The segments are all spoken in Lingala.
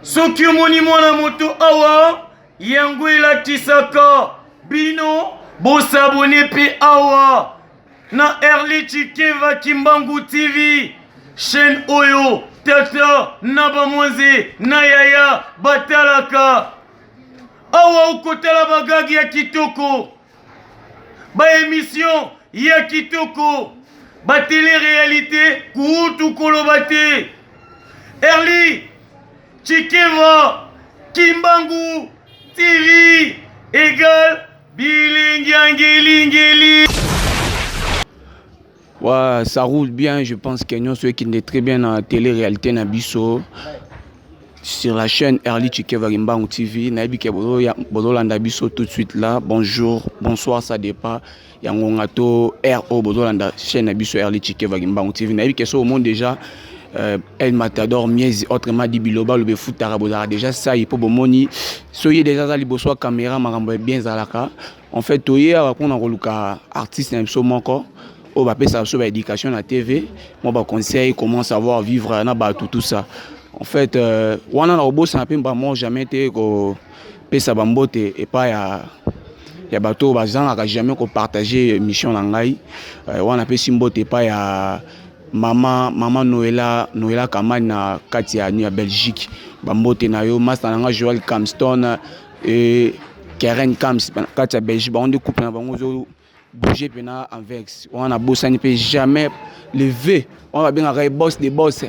soki omoni mwana moto awa yango elatisaka bino bosabone pe awa na Early Chikeva Kimbangu TV chaîne oyo tata na bamwaze na yaya batalaka awa okotala bagagi ya kitoko ba émission ya kitoko ba télé-réalité kuutu koloba te Early Chikeva Kimbangu TV égale Bilingangeli. Ouais, ça roule bien, je pense que nous ceux qui est très bien en télé-réalité Nabiso sur la chaîne Early Chikeva Kimbangu TV. Naibike Bodolanda Biso tout de suite là. Bonjour, bonsoir, ça dépend. Yangongato RO Bodolanda chaîne Nabiso Early Chikeva Kimbangu TV. Naibike so au monde déjà. El Matador Miezi autrement dit Biloba le foot arabozara déjà ça il peut bomoni soyez déjà za liboso caméra marambo bien zalaka en fait toye on a roluka artiste un so moko o ba pesa so ba éducation na TV moi ba conseil comment savoir vivre na ba tout ça en fait wana na obo ça pemba moi jamais été ko pesa bambote et pas ya bato bazanga jamais ko partager mission na ngai wana pe simbote pas ya Maman Noëlla Kamani na Katia ni à Belgique bambote na yo master nanga Joel Camston et Karen Kams Katia Belgique on découpe na bango zo bouger pena en vex on a bossé ne peut jamais lever on va bien boss des boss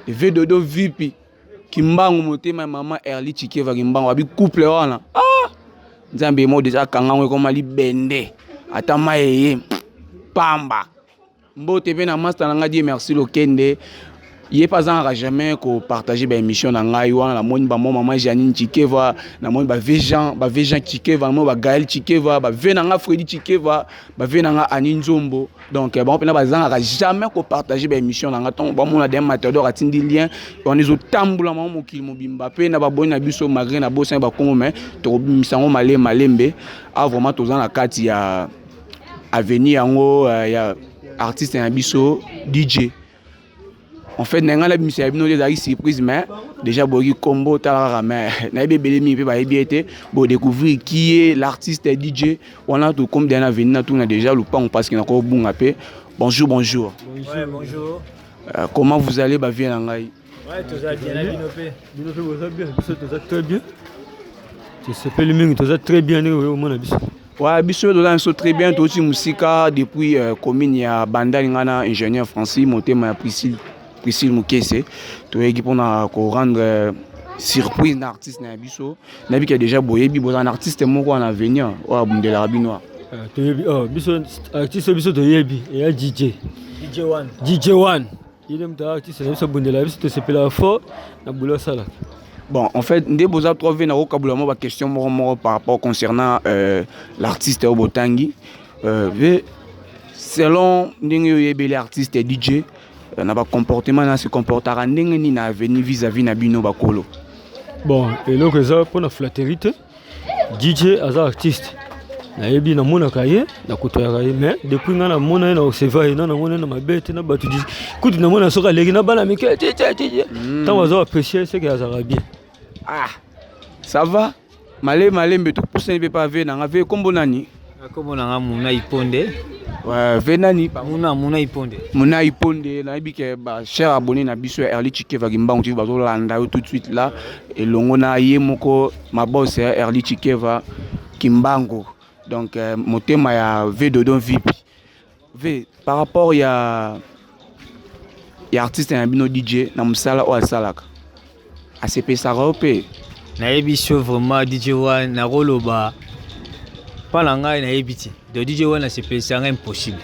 lever dodo vipi Kimbangu motema maman Early Chikeva Kimbangu abi couple wana nzambe mo déjà kanga ko mali bende atama yeye pamba mbote pe na master nanga di merci lokende yé pas en jamais ko partager ba émission na ngai wana na moni ba maman Janine Chikeva na moni ba Vejan Chikeva mo ba Gaël Chikeva ba venanga Freddy Chikeva ba venanga Ani Nzombo donc bon pe na ba zanga jamais ko partager ba émission na ngaton ba mona des matador atindi lien on les otambula mo mokili mobimba pe na ba boni na biso magre na bossa ba kongo mais to misango malembe a vraiment tozana na kati ya avenir yango ya artiste un biso DJ en fait n'enga la mission bino des surprise mais déjà bogi combo tala mais na bébé mi pe ba été pour découvrir qui est l'artiste DJ on a tout comme d'un avenir tout on a déjà le pas parce qu'il a encore bunga pe bonjour ouais bonjour comment vous allez ba bien ngai ouais tout ça bien bino pe vous bien tout ça très bien tu s'appelle mingi tout ça très bien au mon avis. Ouais, biso dola so très bien aussi musika depuis commune ya Bandali ngana ingénieur Francis motema Priscille Mukese to équipe on a ko rendre surprise na artiste na biso na bi que déjà boyebi bo un artiste moko en avenir wa bundela binoa to yebi biso artiste biso to yebi et DJ1 il aime ta artiste biso bundela biso to s'appelle fort na bulo sala. Bon, en fait, nous avons trouvé une question par rapport concernant l'artiste Obotangi. Selon l'artiste DJ, n'a pas comportement dans ce comportement ni na venir vis-à-vis na bino bakolo. Bon, et donc ça pour la flatterie, DJ as artiste. Na yebi na mona kaye na kutoya kaye mais depuis ngana mona na oseva na mona na mabete na batu dis kutu na mona soka legi na bana mike tant wazo apprécier ce que ça va bien. Ah ça va malé mbe tout pousser ne pas venir na ve kombo nani kombo na muna iponde ouais venani muna iponde na bike ba cher abonné na biso Early Chikeva Kimbangu tu bazo landa tout de suite là et longo na ye moko ma boss Early Chikeva Kimbangu. Donc, mon thème est V Dodon VIP. V, par rapport à l'artiste et à DJ, dans le salon ou à Salak, ACP Sarope. Naebiso vraiment DJ One, na roloba. Pas l'anga naebiti. De DJ One, ACP, c'est impossible.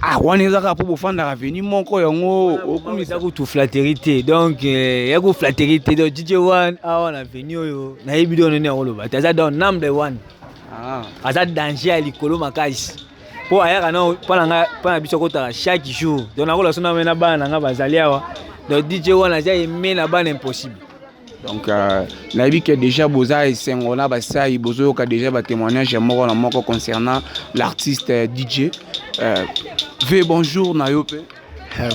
Ah, on est là pour faire la revenue, mon coin, on est là pour tout flatterité. Donc, il y a une flatterité. De DJ One, on a venu, naebido, on est roloba. T'as dans number one. Aza danger à l'icolo makais pour ailleurs non pas na biso kota chaque jour donc na relation na mena bana nga bazaliawa donc DJ wana ja aimé na bana impossible donc na bi que déjà boza et sengona ba sai bozo ka déjà ba témoignage moko na moko concernant l'artiste DJ V bonjour na yo pe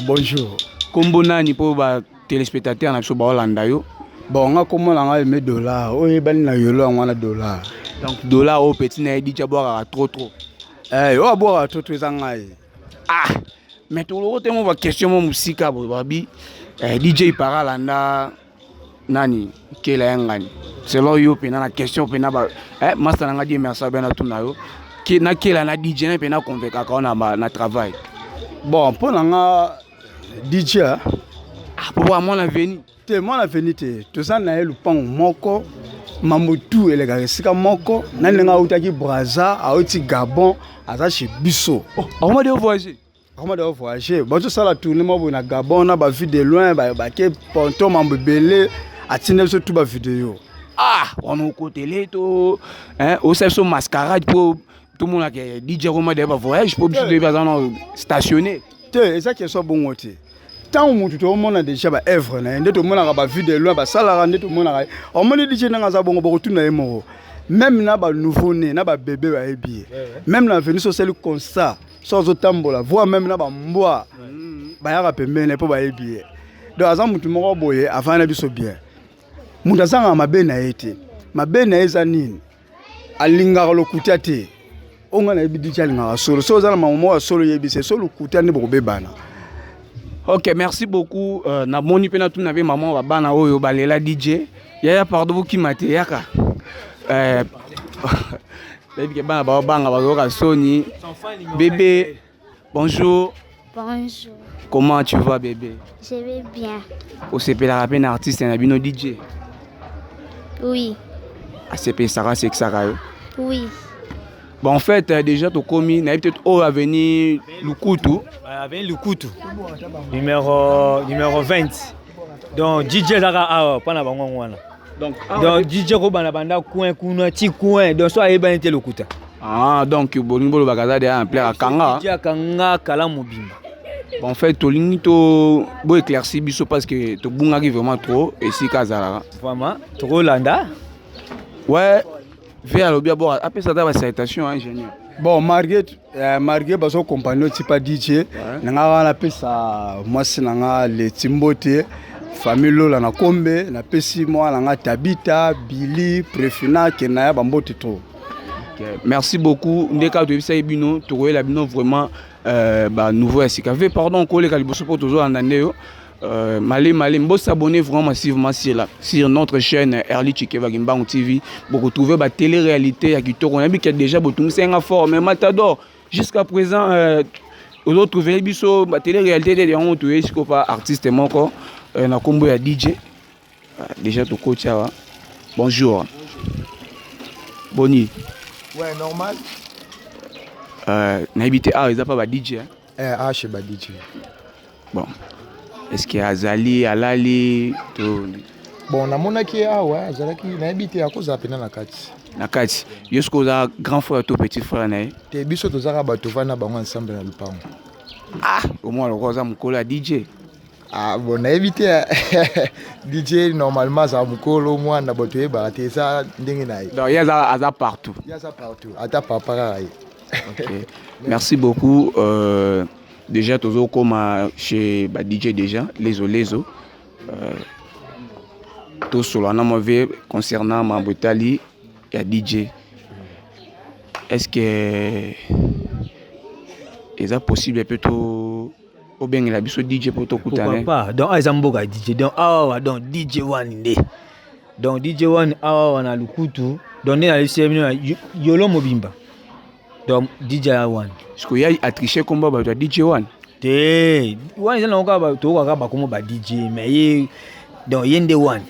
bonjour kombo nani po ba téléspectateur na biso ba Holanda yo Bon, on a comment on a aimé $. Oui, ben na yolo on a $. Donc dollar au petit na dit boire trop. Eh, on boire trop zangai. Ah, mais tout le temps on va question mon musique babi. DJ paralanda nani kela ngani. Selon yo pena na question pena ba master nga di merci ben tout na yo. Ki na kela na DJ na pena convaincre ka na travail. Bon, pour nga DJ pour moi l'avenir. Te moi l'avenir te. To ça na le pang moko mamutu elega sika moko na nga utaki Brazza auti Gabon aza chez Bisso. On m'a dit voyager. On m'a voyager. Bon tout ça la tourner moi na Gabon na ba vu de loin ba ke ponton mambelé atine so tout ba vidéo. Ah, on au côté là to au seul mascarade pour tout le monde a que DJ Roma de voyage pour obligé de stationner. Te ça qui soit bon côté. Tant que tout le monde a déjà ba œuvre na ndé tout le monde a ba vu de loin ba salara ndé tout le monde a on me dit DJ na za bon ba retourner emo. Même na ba nouveau né na ba bébé ba ebi. Même na venu sur celle comme ça sans otambola voire même na ba mboa ba ya pembene po ba ebi. Donc azam mutu moko boye avant na biso bien. Mutu azanga mabe na ete. Mabe na eza nini? Alinga lokuta te. Onga na ebi DJ alinga solo. So za na mama solo yebi c'est solo kuta ne bobe bana. Ok, merci beaucoup. Na moni pena tout n'avait maman wa bana oyo balela DJ. Yaya pardon vous qui mate yaka. Bébé bana ba banga ba Sony. Bébé, bonjour. Bonjour. Comment tu vas bébé? Je vais bien. Au CP la rapine artiste na bino DJ. Oui. A CP Sarah c'est que Sarah. Oui. Bon en fait déjà to commis na peut-être au avenir Lukutu. Avenir Lukutu. Numéro 20. Donc DJ Zara awa pana bango wana. Donc DJ ko bana banda coin kuna ti coin donc so ayeba nte Lukuta. Ah donc bonimbo bakaza de en plein kanga. DJ kanga kala mobimba. Bon en fait tolingi to bo éclairci biso parce que to bungaki vraiment trop et si kazala. Vraiment trop landa. Ouais. Vers le bien bon après ça d'abord citation ingénieur. Bon Marguerite baso compagnon type DJ nga na pesa moi sinanga le Timbote famille lola na kombe na pesi moi nga Tabita Billy Prefina kenaya bambote to. Merci beaucoup ndeka to bisa bino to la bino vraiment ba nouveau SKV pardon ko le kaliboso pour toujours en année Malé, bon s'abonner vraiment massivement sur notre chaîne Early Chikeva Gimbangu TV pour retrouver la télé-réalité à Kitoko. On a vu qu'il y a déjà beaucoup de fort, mais Matador, jusqu'à présent, on a trouvé la télé-réalité de on trouvé ce qu'on pas artiste encore, on a combo à DJ. Déjà tout coach bonjour. Boni. Ouais, normal. N'habité ils a pas DJ. Chez DJ. Bon. Est-ce qu'il y a Azali, Alali to... Bon, namonaki awa azalaki naibite akoza pena na kati. Na kati. Yosko za grand frère to petit frère na. Te biso tozaka bato vana bango ensemble na lupango. Ah, au moins le rosa mukolo DJ. Ah bon, naibite DJ normalement za mukolo mwana bato yeba te ça ndenge na ye. Donc il y a ça partout. Il y a ça partout. Ata papa. OK. Merci beaucoup déjà toujours comme chez DJ déjà les tout sur la mauvais concernant ma Botali et DJ. Est-ce que est possible plutôt ou bien il a besoin DJ pour tout pourquoi pas donc Azamboga DJ donc donc DJ One ndé donc DJ One on a Lukutu donc on a le Yolo Mobimba donc DJ One est-ce qu'il y a attriché comme DJ One te One ils ont comme DJ mais donc yende One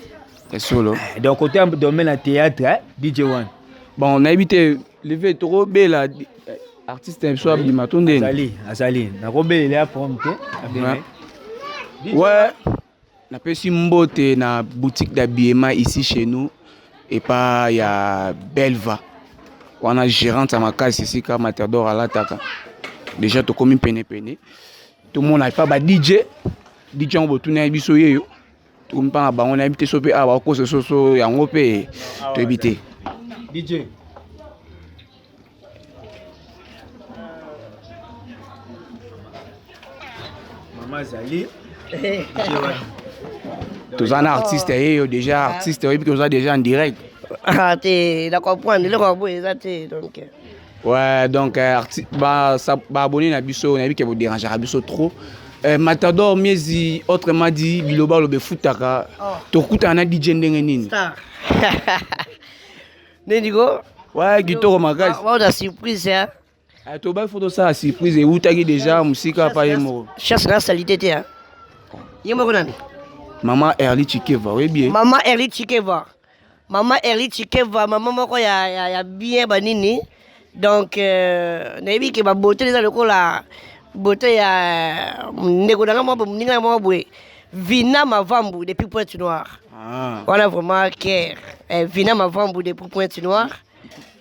c'est solo donc côté domaine à théâtre DJ One bon on a évité lever trop belle artiste soit bimatonde azali na robele ya prompte ouais na pesi mbote na boutique d'habillement ici chez nous et pas il y a Belva on a gérante à ma case ici comme Matador à l'attaque déjà to comme pene tout le monde n'a pas DJ on va tourner biso yo tout le monde on a habité sope a ba ko so ya ngope to habiter DJ Mama Zali DJ One Tous un artiste déjà artiste et puis déjà en direct. Ah t'es la comprendre le comprendre ça t'es donc. Ouais donc ça abonné na biso na bi que vous déranger biso trop. Matador miezi autrement dit biloba lobe futaka to kuta na DJ ndenge nini. Star. Nendigo. Ouais gitoro magaz. On a surprise hein. To ba photo ça surprise et utaki déjà musika pa yemo. Chasse la salité hein. Yemo konani. Maman Erli Chikeva, oui bien. Maman Erli Chikeva. Maman Erli Chikeva, maman moko ya bien banini. Donc nayebi ke ba beauté les le la beauté ya ndeko danga mo mninga mo boye. Vina Mavambu depuis Pointe-Noire. Ah. On a vraiment cœur. Vina Mavambu depuis Pointe-Noire.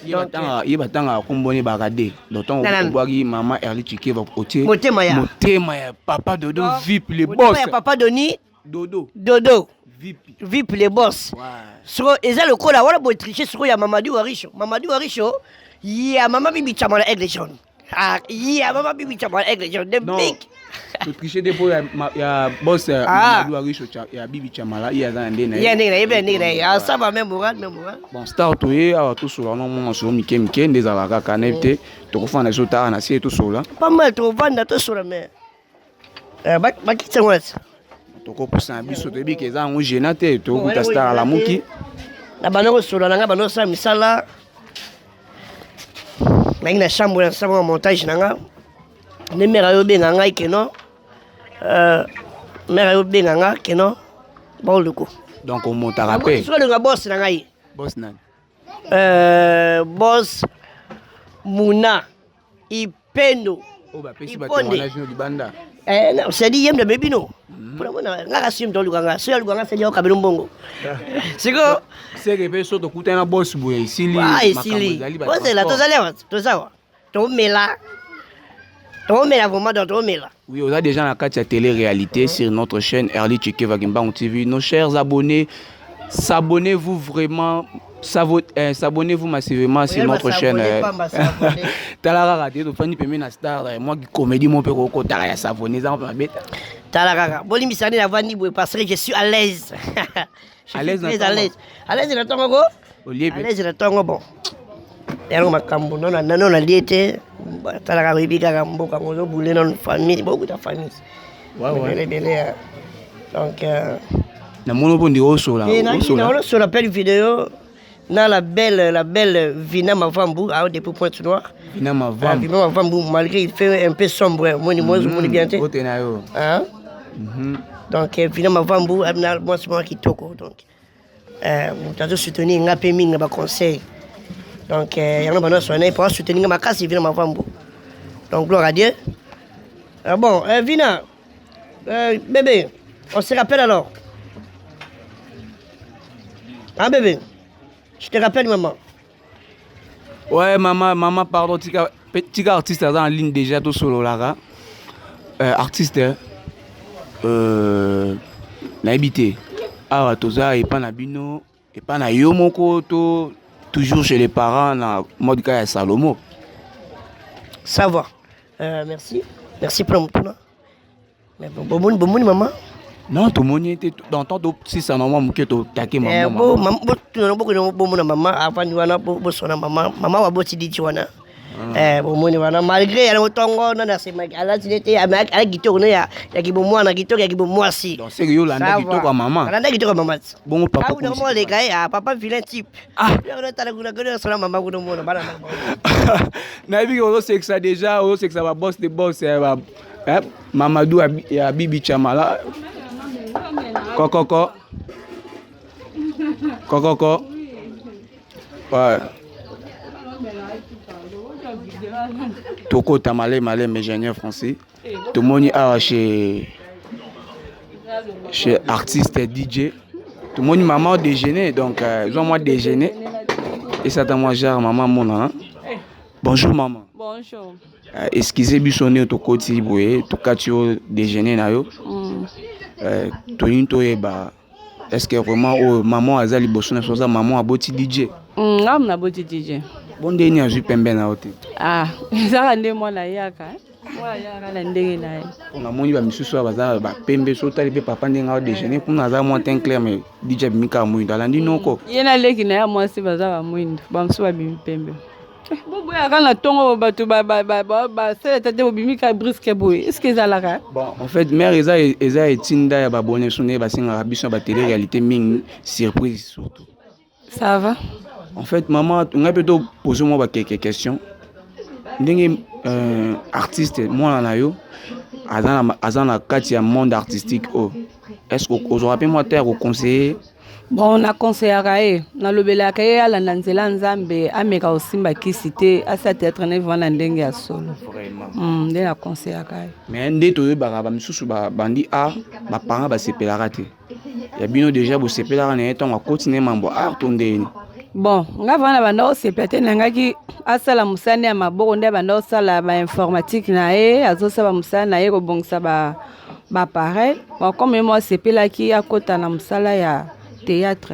Il va tanga komboni bagade. D'autant on maman Erli Chikeva otie. Motema ya papa Dodo VIP les boss. Papa Doni Dodo VIP les boss. So eza le ko la wala bo tricher sur ya Mamadou Warisho. Mamadou Warisho ya mama bibi chama la aigle jaune. Ah ya mama bibi chama la aigle jaune. The big. Tu tricher des pour ya boss Mamadou Warisho ya bibi chama la ya za ndena. Ya ndena ya ça va même moral. Bon start to ye a tout sur non mon sur mike des alaka kanete to ko fana jota na sie tout sur là. Pas mal to vendre tout sur mais ba kitse ngwatsa. Toko posa biso to bike za ngo genate to kuta star la muki na banoko solo nanga bano sa misala na chambre na sama montage nanga ne mera yo benga ngai keno mera yo benga nga keno bon luko donc on monte à rappel so le boss na ngai boss nan boss Muna Ipendo o ba pesi ba témoignage no libanda non c'est dit yem de bebino pour moi nga kasim to luganga so ya luganga c'est yo kabelo mbongo siko c'est que pe so to kutana boss boye isili boss la to ça to mela vraiment dans to mela oui on a déjà la carte télé-réalité sur notre chaîne Erli Chikeva Kimbangu TV. Nos chers abonnés, s'abonnez-vous vraiment, s'abonnez-vous massivement sur notre chaîne. Talara de fani peme na star moi qui comédie mon père ko tala ya s'abonner ça on bête. Talara boli misani la vandi parce que je suis à l'aise. À l'aise na tongo go. À l'aise na tongo bon. Yango makambo non na liete talara ribika ka mboka ngozo boule non famille beaucoup de famille. Ouais. Donc na mono bondi oso la. On sur la belle vidéo na la belle Vina Mavambu à depuis Pointe-Noire. Vina Mavambu malgré il fait un peu sombre moi bien té. Hein? Donc Vina Mavambu moi c'est moi qui toko donc on soutenir ngapé minga ba conseil. Donc yango bana soigner pour soutenir ma casse Vina Mavambu. Donc gloire à Dieu. Bon Vina bébé on se rappelle alors. Ah bébé, je te rappelle maman. Ouais maman pardon petit artiste en ligne déjà tout solo là. Artiste na habité. Ah toza et pas na bino et pas na yo moko to toujours chez les parents na mode ka Salomo. Ça va. Merci pour mon tour. Mais bon maman. Non, tout le monde était dans ton top 6 à normalement que tu taqué maman. Maman avant de wana bo sona maman wa boti di wana. Bon wana malgré elle otongo na c'est mag ala tinete ala gitoro ya kibo mwana gitoro ya kibo mwasi. Donc c'est yo landa gitoro kwa maman. Landa gitoro kwa maman. Bon papa. Ah non les gars papa vilain type. Ah, on tala kuna sona maman kuna mona bana. Na bi ko c'est que ça déjà, c'est que ça va boss de boss Mamadou ya Bibi Chamala. Coco. Ouais. Toko Tamale ingénieur français. Tout le monde est chez artiste DJ. Tout le monde maman déjeuner donc ils ont moi déjeuner et ça t'a moi genre maman mon bonjour maman. Bonjour. Excusez bisonné to koti boye to katio déjeuner na yo. Est-ce que vraiment maman azali bosona soza maman aboti DJ? Na boti DJ. Bon dernier ju pembe na hote. Ah, ça rende moi la yaka. On a moni ba misusu baza ba pembe so tali pe papa ndenga déjeuner pour naza moi teint clair mais DJ Mika Mouindo alandi noko. Yena leki na ya mwasi baza ba Mouindo. Ba msusu ba bimi pembe. Bobo ya kana tongo bato ba sele tete bimika briske boy. Est-ce que ezalaka? Bon, en fait mère eza etinda ya ba bonne sonné ba singa biso ba télé réalité ming surprise surtout. Ça va? En fait maman, on a plutôt posé moi quelques questions. Ndenge artiste moi na yo azana kati ya monde artistique oh. Est-ce que vous aurez moi terre au conseiller? Bon, on a conseillé na lobela kaye ala nanzela nzambe ameka osimba kisite asa théâtre ne vana ndenge ya solo. Vraiment. Ndé na conseillé kaye. Mais ndé to ba misusu ba bandi art ba parents ba sepelaka te. Ya bino déjà bo sepelaka na etonga continuer mambo art tondeni. Bon, nga vana banda osepete nangaki asala musane ya maboko nde banda osala ba informatique na azosala musane na ko bongisa ba pareil. Bon, comme moi sepelaki akota na musala ya théâtre.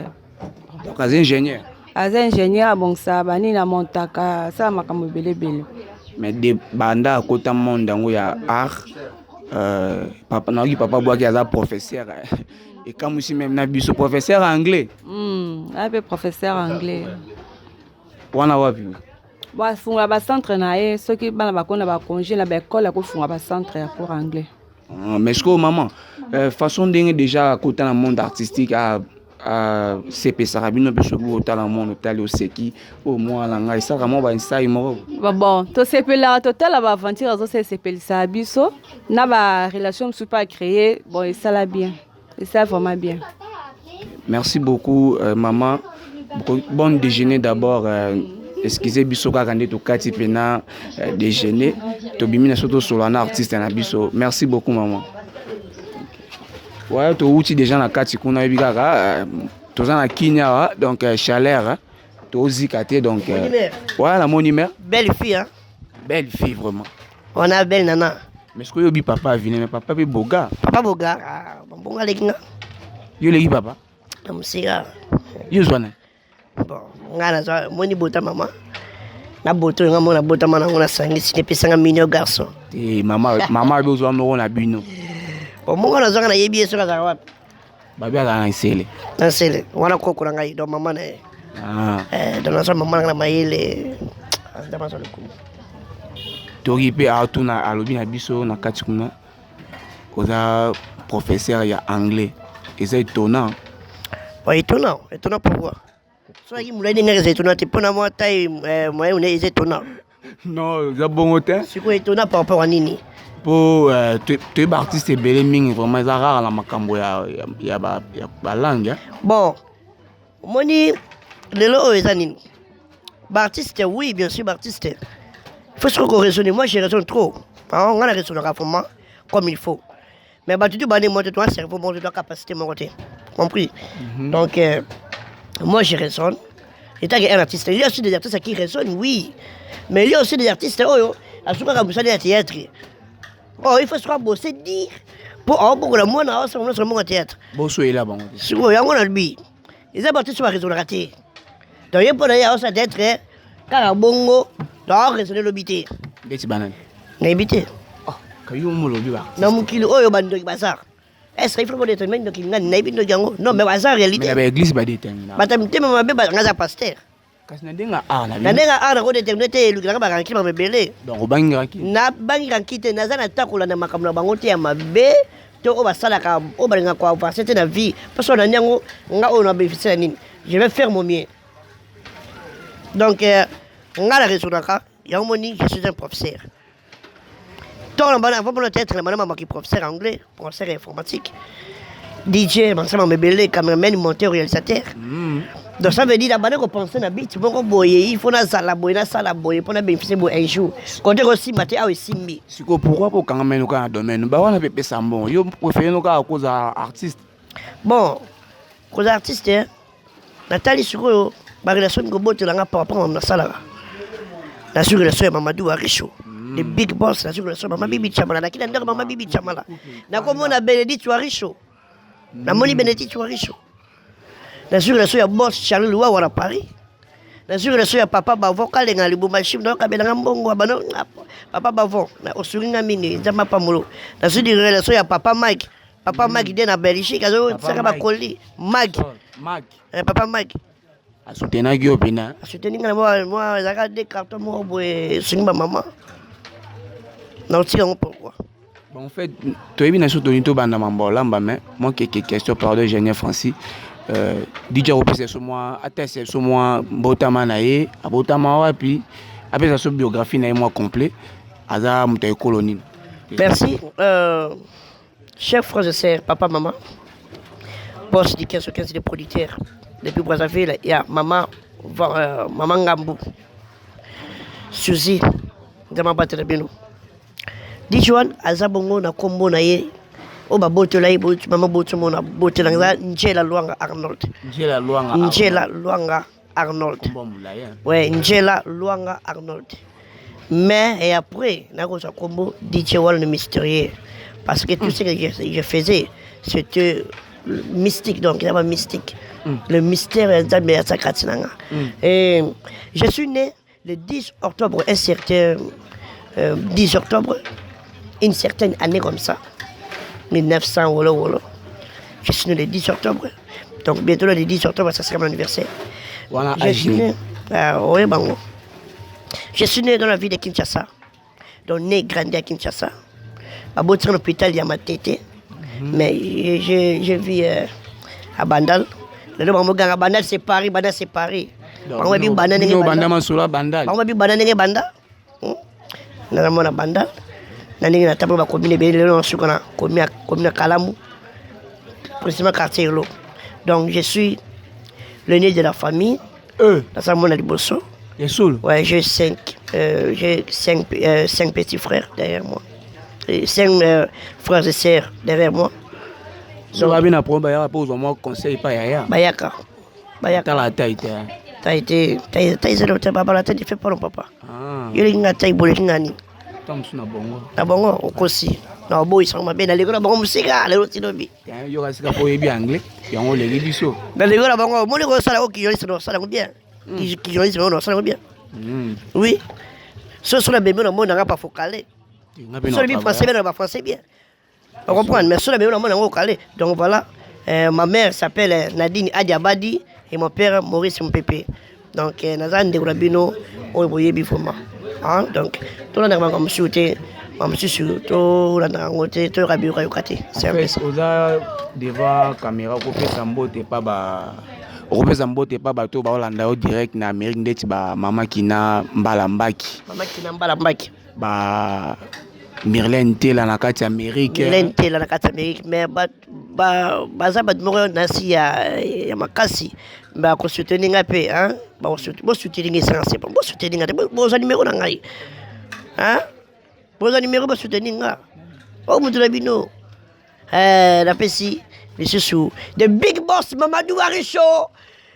Donc as ingénieur. As ingénieur bongisa bani na montaka ça makambo belebele. Mais de banda akota monde ngo ya art papa papa boaki aza professeur. Et comme aussi même na biso professeur anglais. Abe professeur anglais. Wana wapi? Ba funga ba centre na soki bana bakona ba congé na ba école ko funga ba centre ya pour anglais. Mais ce que maman façon dingue déjà côté dans le monde artistique à CP Sarabino beso ko dans le monde tali au seki au moins la ngai ça vraiment ba insai mo. Bon, to CP la total ba aventure zo CP Sabiso na ba relation super créée bon et ça la bien. Et ça vraiment bien. Merci beaucoup maman. Bon déjeuner d'abord. Excusez biso ka kande to kati pena déjeuner. To bimina surtout sur un artiste na biso. Merci beaucoup maman. Ouais, to outil déjà na kati kuna bikaka to za na kinya donc chaleur to zikate donc ouais la monimère. Belle fille hein. Belle fille vraiment. On a belle nana. Mais est-ce que yobi papa vient mais papa pe boga. Papa boga bon lekinga. Yo leki papa. Amsiga. Yo zwana. Bon, ngana za moni bota mama. Na boto nga mona bota mana ngona sangi sine pesanga minyo garçon. Mama be zo no na bino. O mongo na zanga na yebi eso ka wapi? Babi ala na isele. Na sele, wana koko ngai do mama na. Do na sa mama na mayele. Ndama so leku. Tori pe atuna alobi na biso na kati kuna. Oza professeur ya anglais. C'est étonnant. Oui, étonnant. Étonnant pourquoi? Soit il me l'a dit que c'est étonnant. Tu peux moi taille moi on est étonnant. Non, c'est bon hôtel. C'est quoi étonnant par rapport à Nini? Pour tu es artiste belé vraiment c'est rare la makambo ya langue. Bon. Moni le lo ezanini. Artiste oui, bien sûr artiste. Il faut se raisonner. Moi je raisonne trop. On a raisonné vraiment comme il faut. Mais tu dis, moi, tu dois cerveau, moi, je dois capacité, mon côté. Compris? Donc, moi, je raisonne. Il y a un artiste. Il y a aussi des artistes qui raisonnent, oui. Mais il y a aussi des artistes, à ce moment-là, il y a théâtre. Oh, il faut se bosser, dire. Pour la moine, c'est un théâtre. Bosso est là, bon. C'est quoi, il y a un lui. Les artistes sont raisonnés ratés. Donc, il y a pas d'ailleurs, ça d'être, car bongo, doit raisonner l'obité. Des bananes. L'habité. Non, mon kilo, oh, bando bazar. Est-ce qu'il faut que tu mettes dans le gango? Non, mais bazar réalité. Mais l'église va déterminer. Mais tu me mets dans un pasteur. Parce que n'a pas n'a pas déterminé le grand baranki m'a belé. Donc au bangraki. Na bangraki te na zana takula na makamla bangote ya mabe to o basala ka o balinga kwa parce que na vie parce que na nyango nga o na bénéficier nini. Je vais faire mon mieux. Donc nga la resonaka ya moni je suis un professeur. Dans le bon avant peut-être la madame qui professeur anglais, professeur informatique. DJ, ça m'a belé cameraman, monteur, réalisateur. Donc ça veut dire la banane qu'on pense na bit, bon boyer, il faut na sala boyer pour na bénéficier un jour. Quand on aussi maté a aussi mi. C'est pourquoi pour quand même nous dans domaine, bah on a pépé sambon. Yo préfère nous à cause artiste. Bon, cause artiste hein. Nathalie Suro, ba relation ko bote la nga par rapport na sala. La sur relation Mamadou Aricho. Le big boss, la sur relation Maman Bibi Chamala, la kila ndaka Maman Bibi Chamala. Na komona Benedict Waricho. Na moni Benedict Waricho. La sur relation ya boss Charles Loua à Paris. nazwi relation ya papa bavon kalenga libuma shim na kabelanga mbongo bano papa bavon na osuringa mingi nzamba pamulo nazwi relation ya papa Mike de na Belgique azo saka bakoli Mike papa Mike asutenaki yo pena asuteninga na moi zaka de carton mo boye singba mama na otika ngo pourquoi. Bon, en fait, tu es bien sûr Tony to banda mambolamba mais moi quelques questions pardon Génie Francis DJ opese sur moi atteste sur moi botama nae abotama wapi après sa biographie nae moi complet aza mutaye colonie. Merci chers frères et sœurs papa maman boss du 15 des producteurs depuis Brazzaville il y a maman Ngambu Suzy ndama batela bino Dijuan azabongo na kombo na ye o ba botola ye bot mama botomo na botela nga Njela Luanga Arnold ouais Njela Luanga Arnold mais et après na ko sa kombo DJ Wall le mystérieux parce que tout ce que je faisais c'était mystique donc il y avait mystique le mystère de Sakatinanga et je suis né le 10 octobre un certain 10 octobre une certaine année comme ça 1900 wolo je suis né le 10 octobre donc bientôt le 10 octobre ça sera mon anniversaire voilà je suis né je suis né dans la ville de Kinshasa donc né grandi à Kinshasa à botter l'hôpital ya Matete mais je vis à Bandal le nom à Bandal c'est Paris on bi banane banda na mona Bandal na ningi na tapo ba commune be le suka na commune Kalamu précisément quartier lo donc je suis le né de la famille dans sa mona liboso ouais j'ai 5 petits frères derrière moi et 5 frères et sœurs derrière moi so ba bina pro ba ya pose moi conseil pa ya bayaka la taille taille zero te baba la taille fait pas non papa yele nga taille bole ngani na bongo okosi na boy sama be na legola bongo musika lelo tinobi yo kasika po yebi anglais yango legi biso na legola bongo moni ko sala oki yoli sala bien ki yoli sala bien oui so la bébé na mona nga pa focale so le français bien na français bien on comprend mais so la bébé na mona nga calé donc voilà ma mère s'appelle Nadine Adiabadi et mon père Maurice Mpépé donc nazan de Grabino o boyebi vraiment donc tout le monde comme shooter sur tout le monde tout rabi yokati c'est un peu ça oza devant caméra ko pesa mbote pa ba opesa mbote pa bato ba Holanda au direct na Amérique ndeti ba mama kina mbala mbaki ba Mirlen Tela na kati Amérique mais baza badmoro nasi ya makasi ba ko soutenir ngape ba ko soutenir essence ba soutenir ngate bo za numéro na ngai bo za numéro ba soutenir nga o mutu la bino la pesi les sous the big boss Mamadou Arisho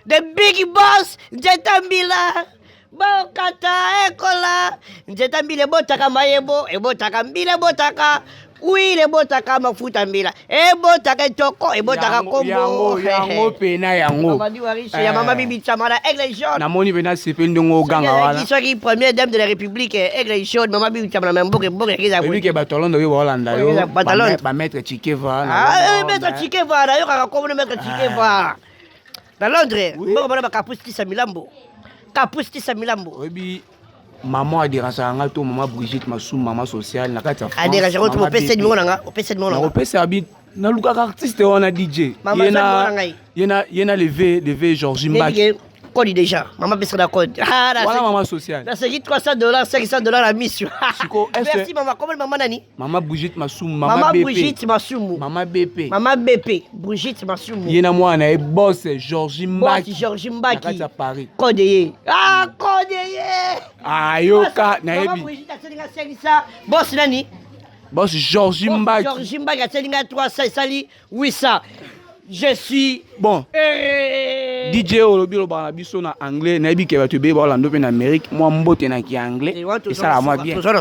the big boss Jetambila Bokata ekola Jetambile botaka mayebo e botaka mbile botaka uile botaka mafuta mbila e botaka toko e botaka kombo yango pena yango Mamadou Arisho ya mama bibi chamara aigle jaune na moni pena sepel ndongo ganga wala qui soit première dame de la République aigle jaune mama bibi chamara mboke kiza bibi ke batolon do Holanda yo ba maître Chikeva maître Chikeva na yo kaka kombo maître Chikeva na Londres mboko bana bakapusti sa milambo obi maman adirasa nga to maman Brigitte Massoum maman sociale na kati ya France adirasa ko opesa numéro nanga opesa abi na luka artiste wana DJ yena levé Georgie Mbaki code déjà maman pesa na code voilà maman sociale na c'est $300 $500 la mission merci maman comment maman nani maman Brigitte Massoum maman Brigitte Massoum maman BP Brigitte Massoum yena mwana e boss Georgie Mbaki na kati ya Paris code ye ayoka na yebi maman Brigitte aselinga selisa boss nani boss Georgie Mbaki aselinga 300 sali 800 je suis bon DJ olobi loba biso na anglais na yebi ke bato be ba Holanda pe na Amérique moi mbote na ki anglais et ça la moi bien ça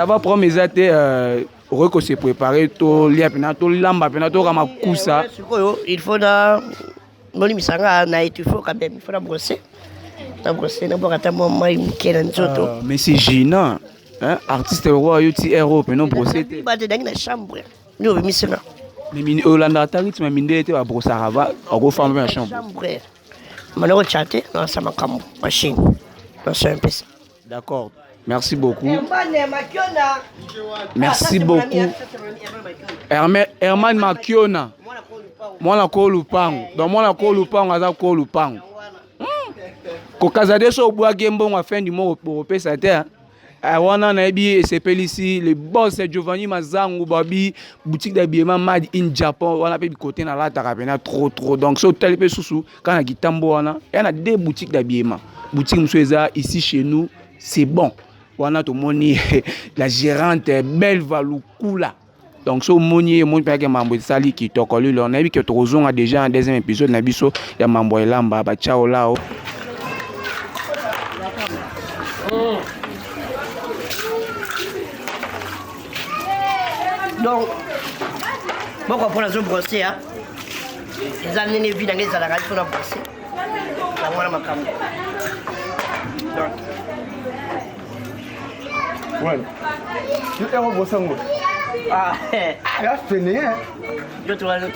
va prendre mes athées reko se préparer to lia pena to lamba pena to kama kusa il faut da moni misanga na étouffé quand même il faut la brosser na brosser na boka ta moi mkena nzoto mais c'est gênant hein artiste roi yo ti héros mais non brosser ba de dans la chambre ni o misanga mais mini Olanda ta rythme minde te ba brosser ava au femme dans la chambre Mano chatter dans sa machine dans un peu ça d'accord merci beaucoup merci beaucoup Herman Makiona mwana ko lupango donc mwana ko lupango aza ko lupango ko kazade so bwa gembo wa fin du mois pour pesa terre wana na ebi sepeli ici le boss Giovanni Mazangu babi boutique d'habillement made in Japan wana pe bi côté na la tarapena trop donc so tel pe susu quand na gitambo wana ya na deux boutiques d'habillement boutique msweza ici chez nous c'est bon wana to moni la gérante belle valukula donc so moni mon père que mambo sali ki tokoli lo na ebi que tozonga déjà en deuxième épisode na biso ya mambo elamba ba ciao lao. Donc, bon, on prend la zone brossée, hein. Les années ne vivent dans les salariés, il faut la brosser. Voilà ma caméra. Donc. Ouais. Tu es au bossang. Ah, tu as fini, hein. Je te vois le nid.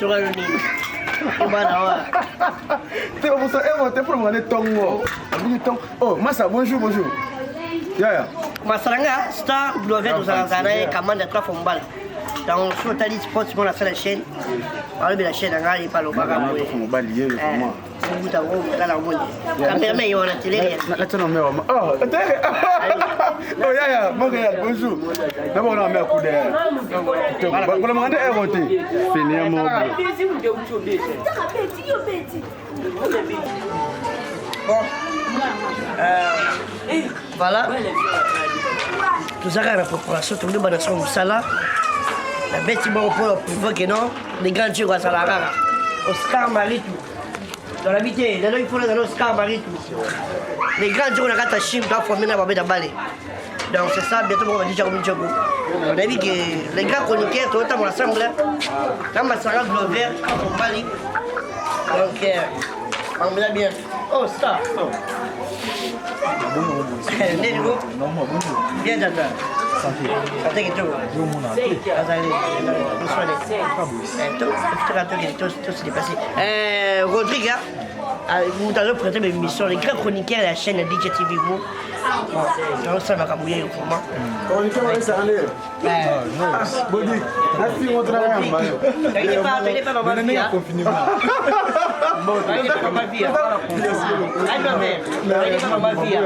Tu es au bossang, tu es pour me tongo. Oh, Massa, bonjour. Yeah. Masaranga, Star, Glovet, vous avez un commande de 3 fombales. Donc, si on t'a dit sport, on a fait la chaîne. On a la chaîne, on a pas le bagarre. On va lier le format. Vous avez la monnaie. La permet, on a télé. Oh, yeah, bonjour. D'abord, on a mis un coup d'air. On a demandé à voter. Finir mon bon. Voilà. Tout ça, la préparation, tout le monde a son salaire. La bête, bon, pour prouver que non, les grands tuyaux à Salara. Oscar Maritou. Dans la vité, il faut dans Oscar Maritou. Les grands tuyaux, on a gâté à Chim, doivent former la babette à balai. Donc c'est ça, bientôt on va dire comme Djogo. On a vu que les grands chroniqueurs, tout le temps, on assemble. Là, on va s'arrêter le verre, on va aller. Donc, on me l'a bien. Oh, ça. Bien, j'attends. Santé que tout. Tout s'est passé. Rodrigue, vous avez présenté une émission, les grands chroniqueurs de la chaîne DJ TV. Bon, ça va camouiller au moment. Bodi, merci mon travail. Il n'est pas dans ma vie. Il n'est pas dans ma vie. Il n'est pas dans ma vie.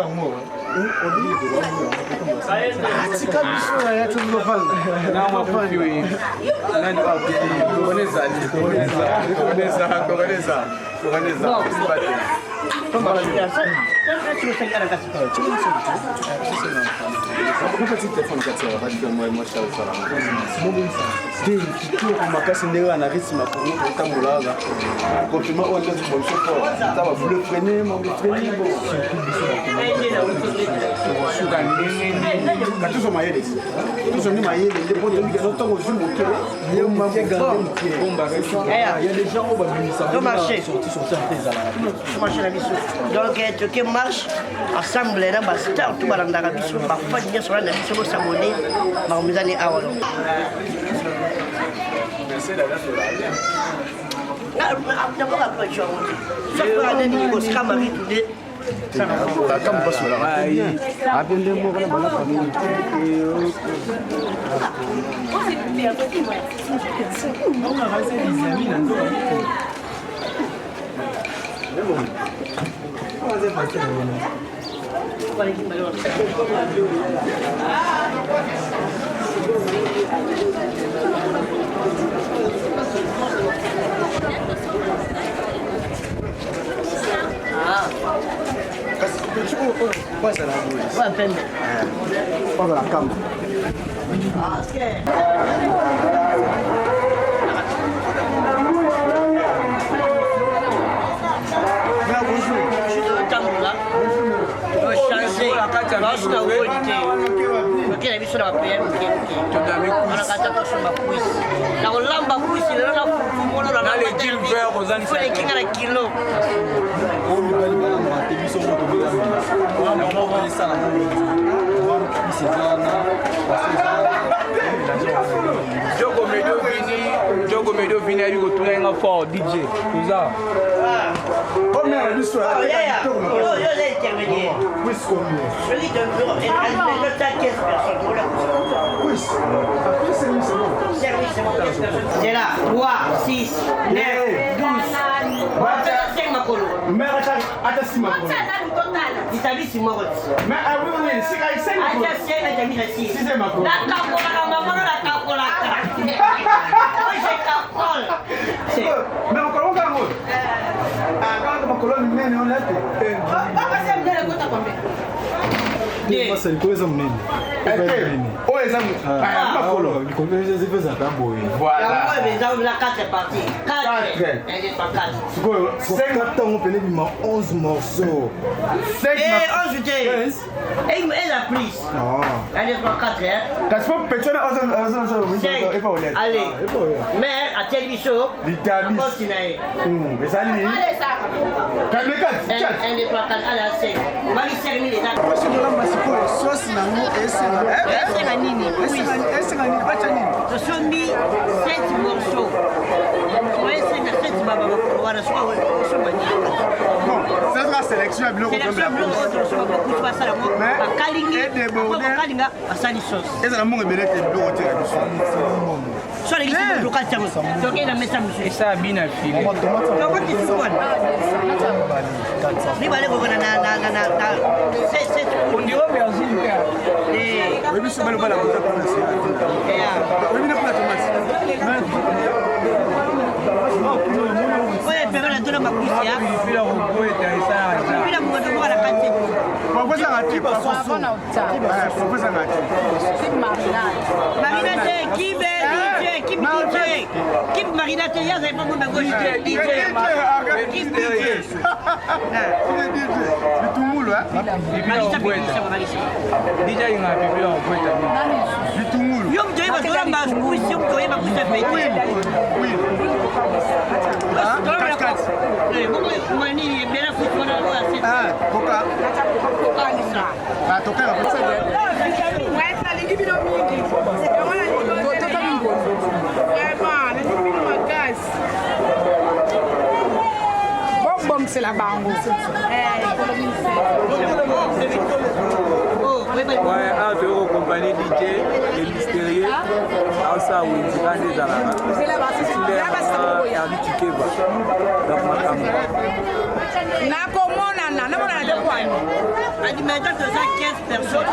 Donc, tu marches ensemble, là, bah, star, tout dans la mission, parfois, il y a sur la mission, s'abonner, bah, on me donne à Wallon. Merci d'abord, après, je vais vous dire, Oscar Marie, tout est. Comme pas cela. Appelez-moi la famille. La cam. na biso na bapeya mokemokekatatoso bakuisi na kolamba kuisi lelo na fufumolo naekinga na kilo Jogo medio vini aí o tu ainda for DJ usa Como é isso? Eu lhe intervenir. Oui, c'est combien? Je lui donne 15 personnes. C'est là, 3, 6, 9, 12. C'est ma colo. Mais attends, c'est ma colo. Il t'a vu si moi. Mais oui, c'est quand il s'est mis. Attends, c'est ma colo. C'est ma colo. La capola, la maman, la capola. Oui, c'est capola. Mais on commence à voir. Quand ma colo, on est là. C'est quoi ça menene? Oh, les amis. Ma colo. Il connaît les effets à Tamboy. Voilà. La 4 est partie. 4. Elle est pas 4. C'est quoi? 5 ans, on peut 11 morceaux. 5 Et 11 Et elle a pris. Elle est pas 4. Quand tu peux Allez. Mais à télévision, l'Italie. Mais ça lui. Elle est pas 4. Elle est pas 4. Elle a 5. On va lui servir les actes. Sauce na nous et c'est la nini. Oui. C'est la nini. Pas de nini. Ce sont mis 7 morceaux. Oui, c'est 7 baba. Voilà, soit bon, ça sera sélection à bloc comme la kalinga asali sauce. Et ça la monge belete bloc au tir. Soit les gens local tiens. Donc il a mis ça monsieur. Et ça bien affilé. Donc tu fais quoi? Ni balé ko na c'est on dit oh merci Lucas. Oui, mais c'est mal bala ko ta pour ça. Oui, mais pas tomate. Oye, pero la tuna makusia. Bila ko etaisa. Bila ko ndo kwa kati. Proposa ngati pa soso. Proposa ngati. Marinate kibe DJ Kip marinate ya za pamoja na gauche DJ. Kip DJ. Bitungulu DJ ina bibi on kweta ni. Bitungulu. Yo mtoe badola makusi, yo mtoe makusi fete. Oui. Mani bela kuona kwa sasa. Koka. Koka ni sa. Ba toka ba pesa. Mwesa lingi bino mingi. Sekona ni toto mingo. Vraiment, ni bino magasi. Bom c'est la bango. Ouais, un de vos compagnies DJ, les mystérieux, ça où ils sont des arabes. C'est là-bas, c'est là-bas, c'est 15 personnes.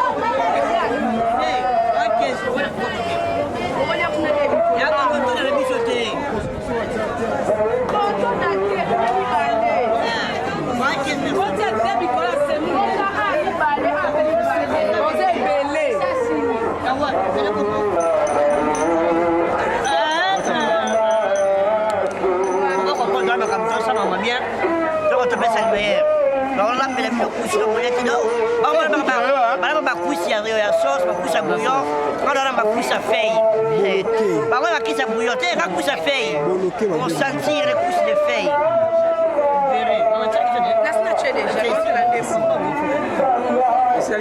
On sentir les pousses de feuilles. C'est